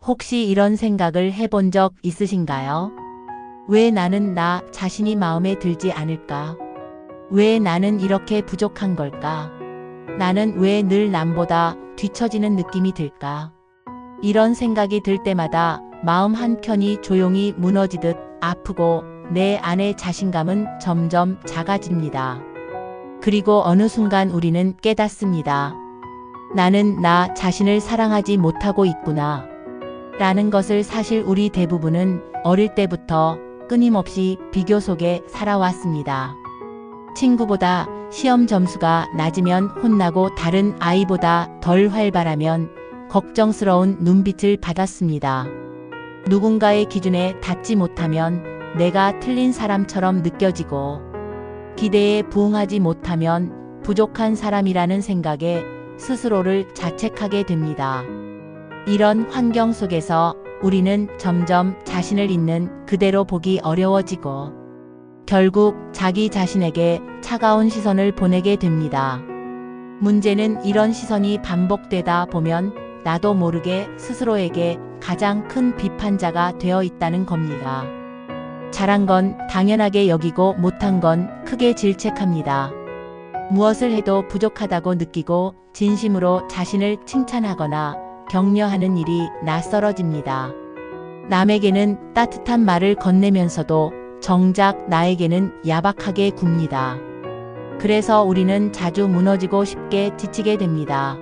혹시 이런 생각을 해본 적 있으신가요? 왜 나는 나 자신이 마음에 들지 않을까? 왜 나는 이렇게 부족한 걸까? 나는 왜 늘 남보다 뒤처지는 느낌이 들까? 이런 생각이 들 때마다 마음 한켠이 조용히 무너지듯 아프고 내 안의 자신감은 점점 작아집니다. 그리고 어느 순간 우리는 깨닫습니다. 나는 나 자신을 사랑하지 못하고 있구나. 라는 것을. 사실 우리 대부분은 어릴 때부터 끊임없이 비교 속에 살아왔습니다. 친구보다 시험 점수가 낮으면 혼나고 다른 아이보다 덜 활발하면 걱정스러운 눈빛을 받았습니다. 누군가의 기준에 닿지 못하면 내가 틀린 사람처럼 느껴지고 기대에 부응하지 못하면 부족한 사람이라는 생각에 스스로를 자책하게 됩니다. 이런 환경 속에서 우리는 점점 자신을 있는 그대로 보기 어려워지고 결국 자기 자신에게 차가운 시선을 보내게 됩니다. 문제는 이런 시선이 반복되다 보면 나도 모르게 스스로에게 가장 큰 비판자가 되어 있다는 겁니다. 잘한 건 당연하게 여기고 못한 건 크게 질책합니다. 무엇을 해도 부족하다고 느끼고 진심으로 자신을 칭찬하거나 격려하는 일이 낯설어집니다. 남에게는 따뜻한 말을 건네면서도 정작 나에게는 야박하게 굽니다. 그래서 우리는 자주 무너지고 쉽게 지치게 됩니다.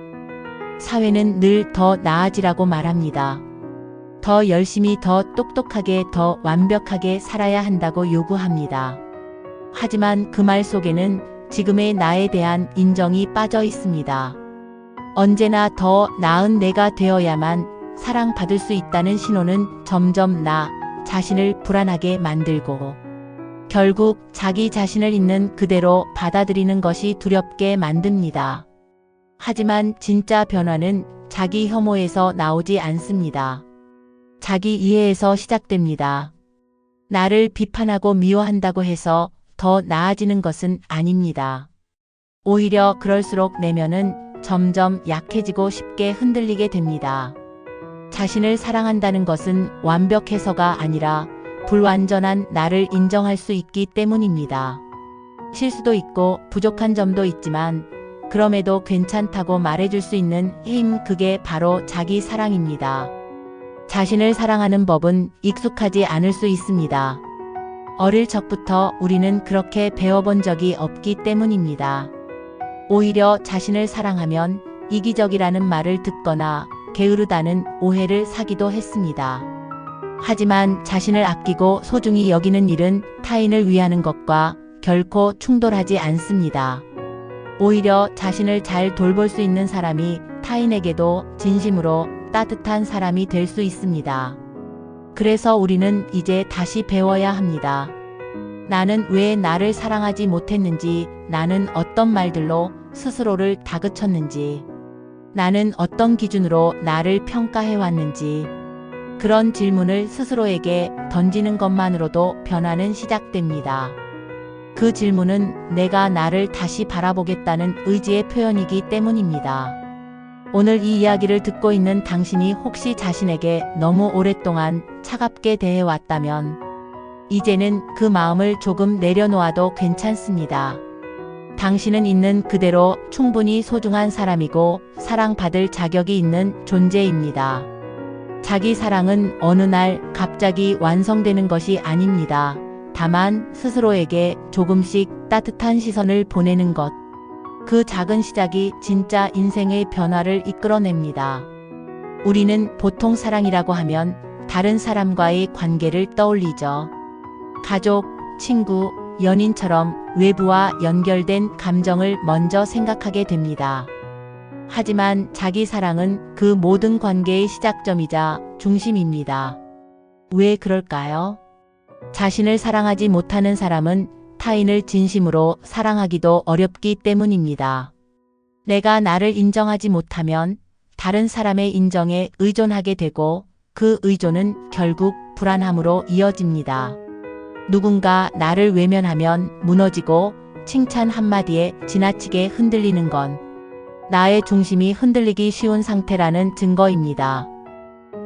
사회는 늘 더 나아지라고 말합니다. 더 열심히, 더 똑똑하게, 더 완벽하게 살아야 한다고 요구합니다. 하지만 그 말 속에는 지금의 나에 대한 인정이 빠져 있습니다. 언제나 더 나은 내가 되어야만 사랑받을 수 있다는 신호는 점점 나 자신을 불안하게 만들고 결국 자기 자신을 있는 그대로 받아들이는 것이 두렵게 만듭니다. 하지만 진짜 변화는 자기 혐오에서 나오지 않습니다. 자기 이해에서 시작됩니다. 나를 비판하고 미워한다고 해서 더 나아지는 것은 아닙니다. 오히려 그럴수록 내면은 점점 약해지고 쉽게 흔들리게 됩니다. 자신을 사랑한다는 것은 완벽해서가 아니라 불완전한 나를 인정할 수 있기 때문입니다. 실수도 있고 부족한 점도 있지만 그럼에도 괜찮다고 말해줄 수 있는 힘, 그게 바로 자기 사랑입니다. 자신을 사랑하는 법은 익숙하지 않을 수 있습니다. 어릴 적부터 우리는 그렇게 배워본 적이 없기 때문입니다. 오히려 자신을 사랑하면 이기적이라는 말을 듣거나 게으르다는 오해를 사기도 했습니다. 하지만 자신을 아끼고 소중히 여기는 일은 타인을 위하는 것과 결코 충돌하지 않습니다. 오히려 자신을 잘 돌볼 수 있는 사람이 타인에게도 진심으로 따뜻한 사람이 될 수 있습니다. 그래서 우리는 이제 다시 배워야 합니다. 나는 왜 나를 사랑하지 못했는지, 나는 어떤 말들로 스스로를 다그쳤는지, 나는 어떤 기준으로 나를 평가해왔는지, 그런 질문을 스스로에게 던지는 것만으로도 변화는 시작됩니다. 그 질문은 내가 나를 다시 바라보겠다는 의지의 표현이기 때문입니다. 오늘 이 이야기를 듣고 있는 당신이 혹시 자신에게 너무 오랫동안 차갑게 대해왔다면 이제는 그 마음을 조금 내려놓아도 괜찮습니다. 당신은 있는 그대로 충분히 소중한 사람이고 사랑받을 자격이 있는 존재입니다. 자기 사랑은 어느 날 갑자기 완성되는 것이 아닙니다. 다만 스스로에게 조금씩 따뜻한 시선을 보내는 것. 그 작은 시작이 진짜 인생의 변화를 이끌어냅니다. 우리는 보통 사랑이라고 하면 다른 사람과의 관계를 떠올리죠. 가족, 친구, 연인처럼 외부와 연결된 감정을 먼저 생각하게 됩니다. 하지만 자기 사랑은 그 모든 관계의 시작점이자 중심입니다. 왜 그럴까요? 자신을 사랑하지 못하는 사람은 타인을 진심으로 사랑하기도 어렵기 때문입니다. 내가 나를 인정하지 못하면 다른 사람의 인정에 의존하게 되고 그 의존은 결국 불안함으로 이어집니다. 누군가 나를 외면하면 무너지고 칭찬 한마디에 지나치게 흔들리는 건 나의 중심이 흔들리기 쉬운 상태라는 증거입니다.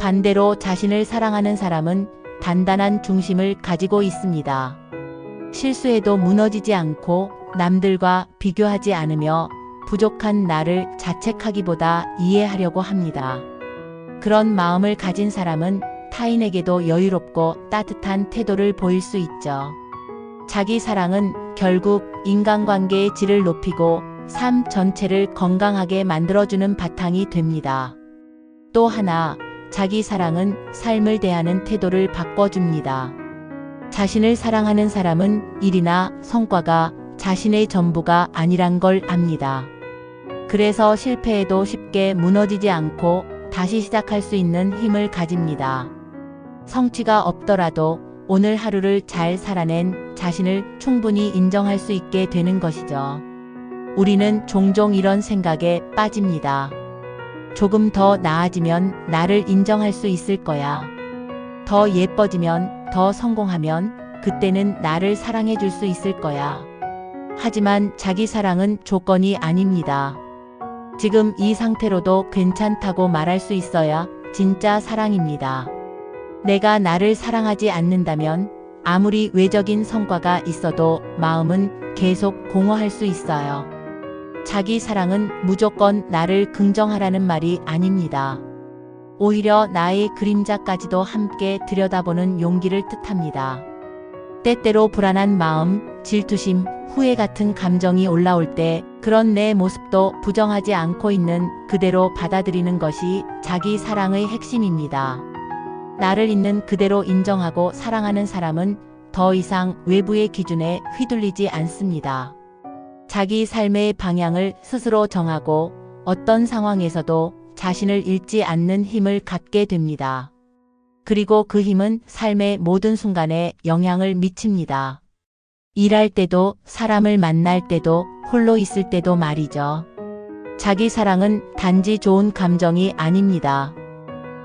반대로 자신을 사랑하는 사람은 단단한 중심을 가지고 있습니다. 실수해도 무너지지 않고 남들과 비교하지 않으며 부족한 나를 자책하기보다 이해하려고 합니다. 그런 마음을 가진 사람은 타인에게도 여유롭고 따뜻한 태도를 보일 수 있죠. 자기 사랑은 결국 인간관계의 질을 높이고 삶 전체를 건강하게 만들어주는 바탕이 됩니다. 또 하나, 자기 사랑은 삶을 대하는 태도를 바꿔줍니다. 자신을 사랑하는 사람은 일이나 성과가 자신의 전부가 아니란 걸 압니다. 그래서 실패해도 쉽게 무너지지 않고 다시 시작할 수 있는 힘을 가집니다. 성취가 없더라도 오늘 하루를 잘 살아낸 자신을 충분히 인정할 수 있게 되는 것이죠. 우리는 종종 이런 생각에 빠집니다. 조금 더 나아지면 나를 인정할 수 있을 거야. 더 예뻐지면, 더 성공하면 그때는 나를 사랑해 줄 수 있을 거야. 하지만 자기 사랑은 조건이 아닙니다. 지금 이 상태로도 괜찮다고 말할 수 있어야 진짜 사랑입니다. 내가 나를 사랑하지 않는다면 아무리 외적인 성과가 있어도 마음은 계속 공허할 수 있어요. 자기 사랑은 무조건 나를 긍정하라는 말이 아닙니다. 오히려 나의 그림자까지도 함께 들여다보는 용기를 뜻합니다. 때때로 불안한 마음, 질투심, 후회 같은 감정이 올라올 때 그런 내 모습도 부정하지 않고 있는 그대로 받아들이는 것이 자기 사랑의 핵심입니다. 나를 있는 그대로 인정하고 사랑하는 사람은 더 이상 외부의 기준에 휘둘리지 않습니다. 자기 삶의 방향을 스스로 정하고 어떤 상황에서도 자신을 잃지 않는 힘을 갖게 됩니다. 그리고 그 힘은 삶의 모든 순간에 영향을 미칩니다. 일할 때도, 사람을 만날 때도, 홀로 있을 때도 말이죠. 자기 사랑은 단지 좋은 감정이 아닙니다.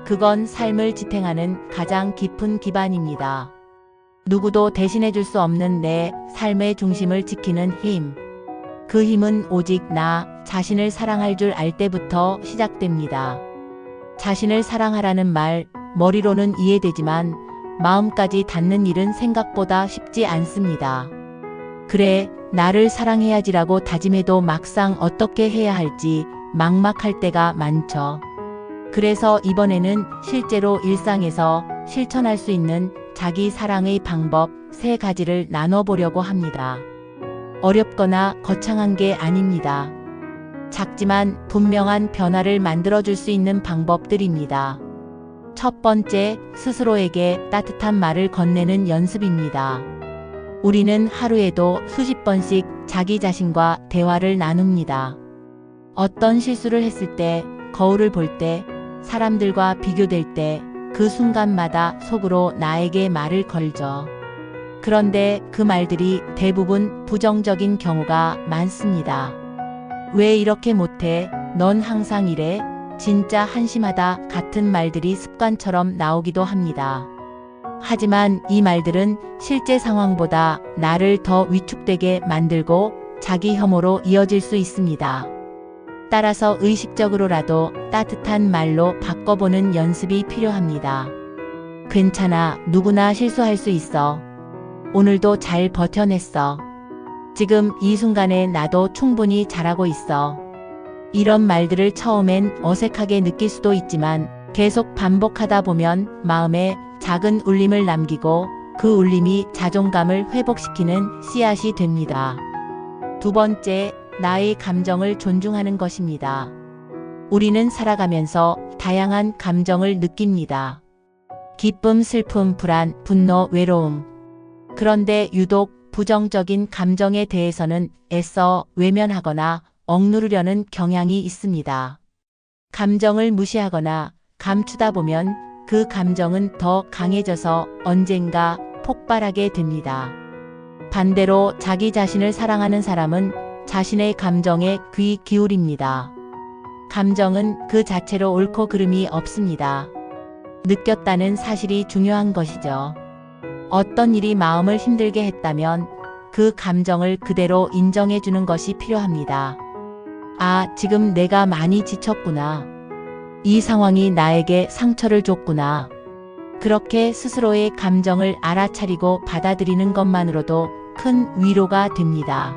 그건 삶을 지탱하는 가장 깊은 기반입니다. 누구도 대신해 줄 수 없는 내 삶의 중심을 지키는 힘. 그 힘은 오직 나 자신을 사랑할 줄 알 때부터 시작됩니다. 자신을 사랑하라는 말, 머리로는 이해되지만 마음까지 닿는 일은 생각보다 쉽지 않습니다. 그래, 나를 사랑해야지라고 다짐해도 막상 어떻게 해야 할지 막막할 때가 많죠. 그래서 이번에는 실제로 일상에서 실천할 수 있는 자기 사랑의 방법 3가지를 나눠보려고 합니다. 어렵거나 거창한 게 아닙니다. 작지만 분명한 변화를 만들어줄 수 있는 방법들입니다. 첫 번째, 스스로에게 따뜻한 말을 건네는 연습입니다. 우리는 하루에도 수십 번씩 자기 자신과 대화를 나눕니다. 어떤 실수를 했을 때, 거울을 볼 때, 사람들과 비교될 때, 그 순간마다 속으로 나에게 말을 걸죠. 그런데 그 말들이 대부분 부정적인 경우가 많습니다. 왜 이렇게 못해? 넌 항상 이래? 진짜 한심하다 같은 말들이 습관처럼 나오기도 합니다. 하지만 이 말들은 실제 상황보다 나를 더 위축되게 만들고 자기 혐오로 이어질 수 있습니다. 따라서 의식적으로라도 따뜻한 말로 바꿔보는 연습이 필요합니다. 괜찮아, 누구나 실수할 수 있어. 오늘도 잘 버텨냈어. 지금 이 순간에 나도 충분히 잘하고 있어. 이런 말들을 처음엔 어색하게 느낄 수도 있지만 계속 반복하다 보면 마음에 작은 울림을 남기고 그 울림이 자존감을 회복시키는 씨앗이 됩니다. 두 번째, 나의 감정을 존중하는 것입니다. 우리는 살아가면서 다양한 감정을 느낍니다. 기쁨, 슬픔, 불안, 분노, 외로움. 그런데 유독 부정적인 감정에 대해서는 애써 외면하거나 억누르려는 경향이 있습니다. 감정을 무시하거나 감추다 보면 그 감정은 더 강해져서 언젠가 폭발하게 됩니다. 반대로 자기 자신을 사랑하는 사람은 자신의 감정에 귀 기울입니다. 감정은 그 자체로 옳고 그름이 없습니다. 느꼈다는 사실이 중요한 것이죠. 어떤 일이 마음을 힘들게 했다면 그 감정을 그대로 인정해 주는 것이 필요합니다. 아, 지금 내가 많이 지쳤구나. 이 상황이 나에게 상처를 줬구나. 그렇게 스스로의 감정을 알아차리고 받아들이는 것만으로도 큰 위로가 됩니다.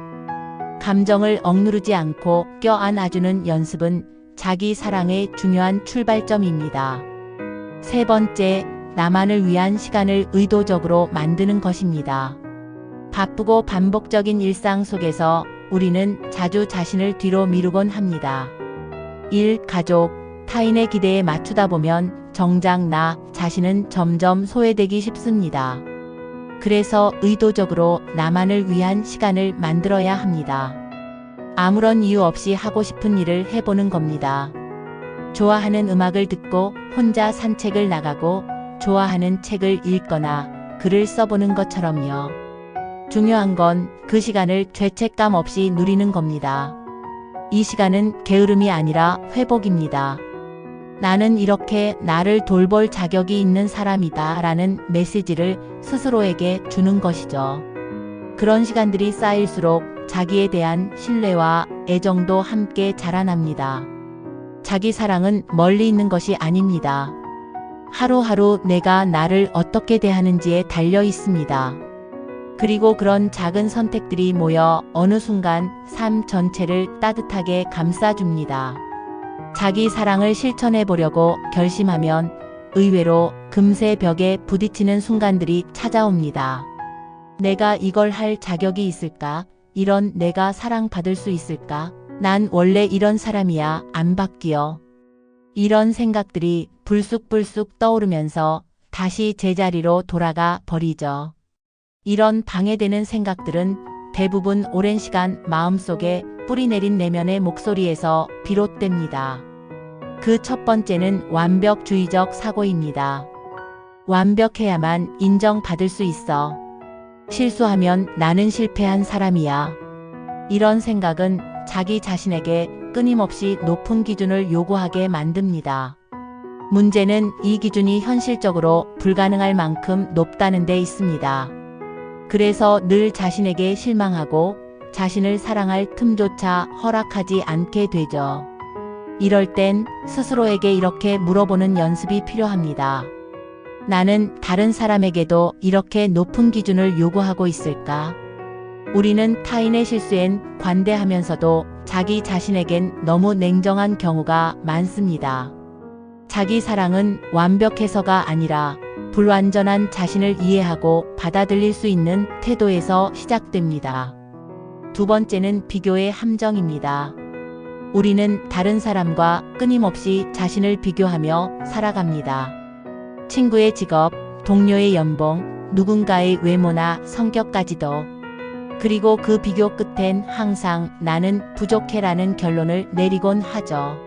감정을 억누르지 않고 껴안아주는 연습은 자기 사랑의 중요한 출발점입니다. 세 번째, 나만을 위한 시간을 의도적으로 만드는 것입니다. 바쁘고 반복적인 일상 속에서 우리는 자주 자신을 뒤로 미루곤 합니다. 일, 가족, 타인의 기대에 맞추다 보면 정작 나 자신은 점점 소외되기 쉽습니다. 그래서 의도적으로 나만을 위한 시간을 만들어야 합니다. 아무런 이유 없이 하고 싶은 일을 해보는 겁니다. 좋아하는 음악을 듣고 혼자 산책을 나가고 좋아하는 책을 읽거나 글을 써보는 것처럼요. 중요한 건 그 시간을 죄책감 없이 누리는 겁니다. 이 시간은 게으름이 아니라 회복입니다. 나는 이렇게 나를 돌볼 자격이 있는 사람이다 라는 메시지를 스스로에게 주는 것이죠. 그런 시간들이 쌓일수록 자기에 대한 신뢰와 애정도 함께 자라납니다. 자기 사랑은 멀리 있는 것이 아닙니다. 하루하루 내가 나를 어떻게 대하는지에 달려 있습니다. 그리고 그런 작은 선택들이 모여 어느 순간 삶 전체를 따뜻하게 감싸줍니다. 자기 사랑을 실천해 보려고 결심하면 의외로 금세 벽에 부딪히는 순간들이 찾아옵니다. 내가 이걸 할 자격이 있을까? 이런 내가 사랑받을 수 있을까? 난 원래 이런 사람이야. 안 바뀌어. 이런 생각들이 불쑥불쑥 떠오르면서 다시 제자리로 돌아가 버리죠. 이런 방해되는 생각들은 대부분 오랜 시간 마음속에 뿌리내린 내면의 목소리에서 비롯됩니다. 그 첫 번째는 완벽주의적 사고입니다. 완벽해야만 인정받을 수 있어. 실수하면 나는 실패한 사람이야. 이런 생각은 자기 자신에게 끊임없이 높은 기준을 요구하게 만듭니다. 문제는 이 기준이 현실적으로 불가능할 만큼 높다는 데 있습니다. 그래서 늘 자신에게 실망하고 자신을 사랑할 틈조차 허락하지 않게 되죠. 이럴 땐 스스로에게 이렇게 물어보는 연습이 필요합니다. 나는 다른 사람에게도 이렇게 높은 기준을 요구하고 있을까? 우리는 타인의 실수엔 관대하면서도 자기 자신에겐 너무 냉정한 경우가 많습니다. 자기 사랑은 완벽해서가 아니라 불완전한 자신을 이해하고 받아들일 수 있는 태도에서 시작됩니다. 두 번째는 비교의 함정입니다. 우리는 다른 사람과 끊임없이 자신을 비교하며 살아갑니다. 친구의 직업, 동료의 연봉, 누군가의 외모나 성격까지도. 그리고 그 비교 끝엔 항상 나는 부족해라는 결론을 내리곤 하죠.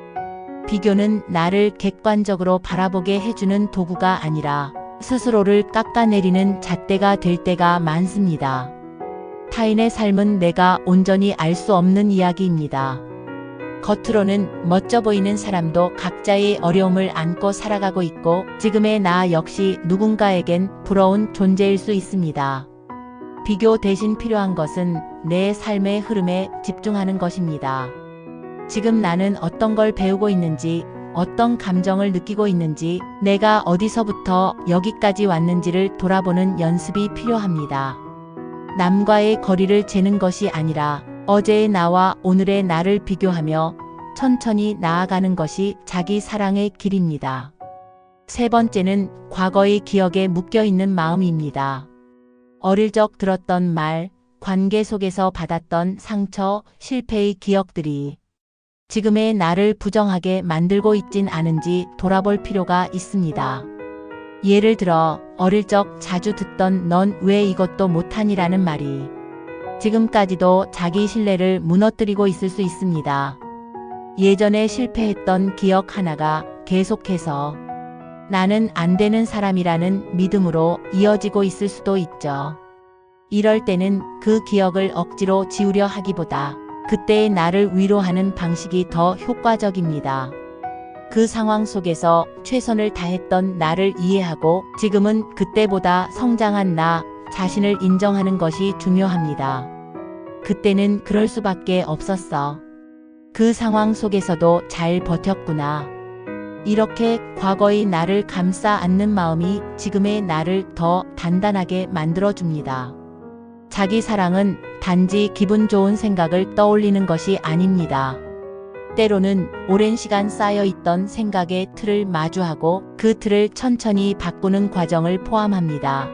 비교는 나를 객관적으로 바라보게 해주는 도구가 아니라 스스로를 깎아내리는 잣대가 될 때가 많습니다. 타인의 삶은 내가 온전히 알 수 없는 이야기입니다. 겉으로는 멋져 보이는 사람도 각자의 어려움을 안고 살아가고 있고 지금의 나 역시 누군가에겐 부러운 존재일 수 있습니다. 비교 대신 필요한 것은 내 삶의 흐름에 집중하는 것입니다. 지금 나는 어떤 걸 배우고 있는지, 어떤 감정을 느끼고 있는지, 내가 어디서부터 여기까지 왔는지를 돌아보는 연습이 필요합니다. 남과의 거리를 재는 것이 아니라 어제의 나와 오늘의 나를 비교하며 천천히 나아가는 것이 자기 사랑의 길입니다. 세 번째는 과거의 기억에 묶여있는 마음입니다. 어릴 적 들었던 말, 관계 속에서 받았던 상처, 실패의 기억들이 지금의 나를 부정하게 만들고 있진 않은지 돌아볼 필요가 있습니다. 예를 들어 어릴 적 자주 듣던 넌 왜 이것도 못하니라는 말이 지금까지도 자기 신뢰를 무너뜨리고 있을 수 있습니다. 예전에 실패했던 기억 하나가 계속해서 나는 안 되는 사람이라는 믿음으로 이어지고 있을 수도 있죠. 이럴 때는 그 기억을 억지로 지우려 하기보다 그때의 나를 위로하는 방식이 더 효과적입니다. 그 상황 속에서 최선을 다했던 나를 이해하고 지금은 그때보다 성장한 나 자신을 인정하는 것이 중요합니다. 그때는 그럴 수밖에 없었어. 그 상황 속에서도 잘 버텼구나. 이렇게 과거의 나를 감싸 안는 마음이 지금의 나를 더 단단하게 만들어줍니다. 자기 사랑은 단지 기분 좋은 생각을 떠올리는 것이 아닙니다. 때로는 오랜 시간 쌓여있던 생각의 틀을 마주하고 그 틀을 천천히 바꾸는 과정을 포함합니다.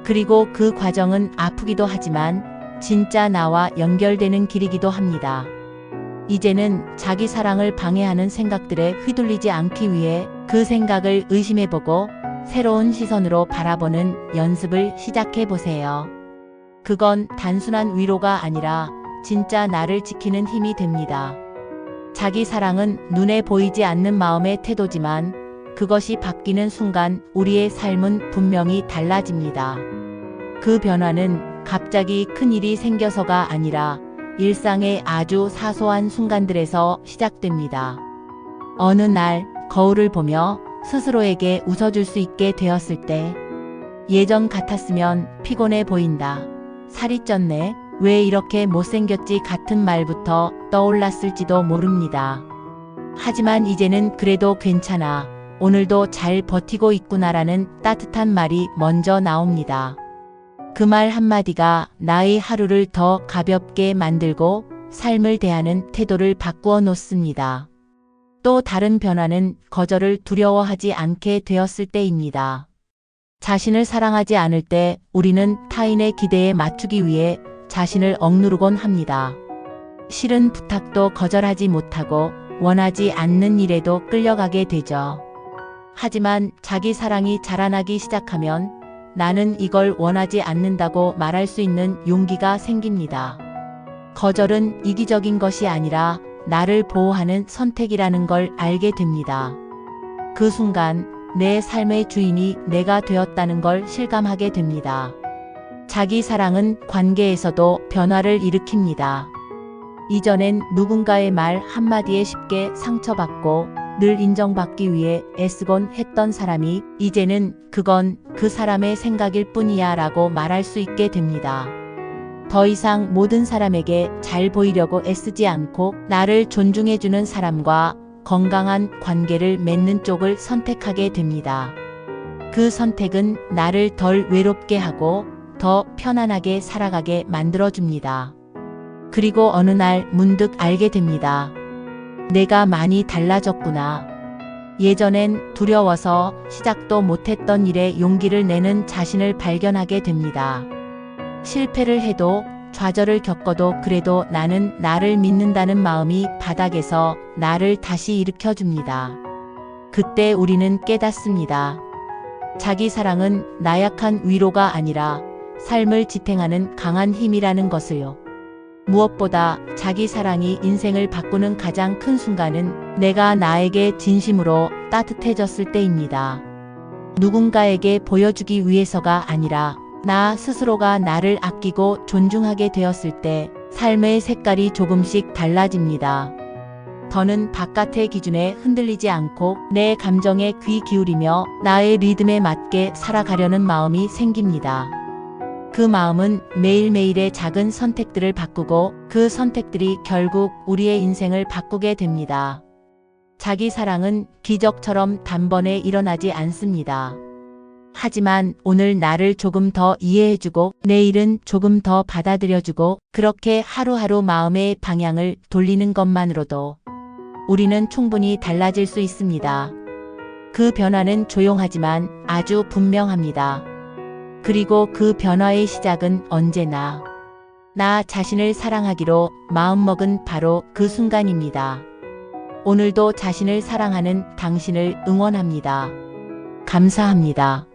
그리고 그 과정은 아프기도 하지만 진짜 나와 연결되는 길이기도 합니다. 이제는 자기 사랑을 방해하는 생각들에 휘둘리지 않기 위해 그 생각을 의심해보고 새로운 시선으로 바라보는 연습을 시작해보세요. 그건 단순한 위로가 아니라 진짜 나를 지키는 힘이 됩니다. 자기 사랑은 눈에 보이지 않는 마음의 태도지만 그것이 바뀌는 순간 우리의 삶은 분명히 달라집니다. 그 변화는 갑자기 큰 일이 생겨서가 아니라 일상의 아주 사소한 순간들에서 시작됩니다. 어느 날 거울을 보며 스스로에게 웃어줄 수 있게 되었을 때 예전 같았으면 피곤해 보인다. 살이 쪘네. 왜 이렇게 못생겼지 같은 말부터 떠올랐을지도 모릅니다. 하지만 이제는 그래도 괜찮아. 오늘도 잘 버티고 있구나라는 따뜻한 말이 먼저 나옵니다. 그 말 한마디가 나의 하루를 더 가볍게 만들고 삶을 대하는 태도를 바꾸어 놓습니다. 또 다른 변화는 거절을 두려워하지 않게 되었을 때입니다. 자신을 사랑하지 않을 때 우리는 타인의 기대에 맞추기 위해 자신을 억누르곤 합니다. 싫은 부탁도 거절하지 못하고 원하지 않는 일에도 끌려가게 되죠. 하지만 자기 사랑이 자라나기 시작하면 나는 이걸 원하지 않는다고 말할 수 있는 용기가 생깁니다. 거절은 이기적인 것이 아니라 나를 보호하는 선택이라는 걸 알게 됩니다. 그 순간 내 삶의 주인이 내가 되었다는 걸 실감하게 됩니다. 자기 사랑은 관계에서도 변화를 일으킵니다. 이전엔 누군가의 말 한마디에 쉽게 상처받고 늘 인정받기 위해 애쓰곤 했던 사람이 이제는 그건 그 사람의 생각일 뿐이야 라고 말할 수 있게 됩니다. 더 이상 모든 사람에게 잘 보이려고 애쓰지 않고 나를 존중해주는 사람과 건강한 관계를 맺는 쪽을 선택하게 됩니다. 그 선택은 나를 덜 외롭게 하고 더 편안하게 살아가게 만들어줍니다. 그리고 어느 날 문득 알게 됩니다. 내가 많이 달라졌구나. 예전엔 두려워서 시작도 못했던 일에 용기를 내는 자신을 발견하게 됩니다. 실패를 해도 좌절을 겪어도 그래도 나는 나를 믿는다는 마음이 바닥에서 나를 다시 일으켜줍니다. 그때 우리는 깨닫습니다. 자기 사랑은 나약한 위로가 아니라 삶을 지탱하는 강한 힘이라는 것을요. 무엇보다 자기 사랑이 인생을 바꾸는 가장 큰 순간은 내가 나에게 진심으로 따뜻해졌을 때입니다. 누군가에게 보여주기 위해서가 아니라 나 스스로가 나를 아끼고 존중하게 되었을 때 삶의 색깔이 조금씩 달라집니다. 더는 바깥의 기준에 흔들리지 않고 내 감정에 귀 기울이며 나의 리듬에 맞게 살아가려는 마음이 생깁니다. 그 마음은 매일매일의 작은 선택들을 바꾸고 그 선택들이 결국 우리의 인생을 바꾸게 됩니다. 자기 사랑은 기적처럼 단번에 일어나지 않습니다. 하지만 오늘 나를 조금 더 이해해주고 내일은 조금 더 받아들여주고 그렇게 하루하루 마음의 방향을 돌리는 것만으로도 우리는 충분히 달라질 수 있습니다. 그 변화는 조용하지만 아주 분명합니다. 그리고 그 변화의 시작은 언제나 나 자신을 사랑하기로 마음먹은 바로 그 순간입니다. 오늘도 자신을 사랑하는 당신을 응원합니다. 감사합니다.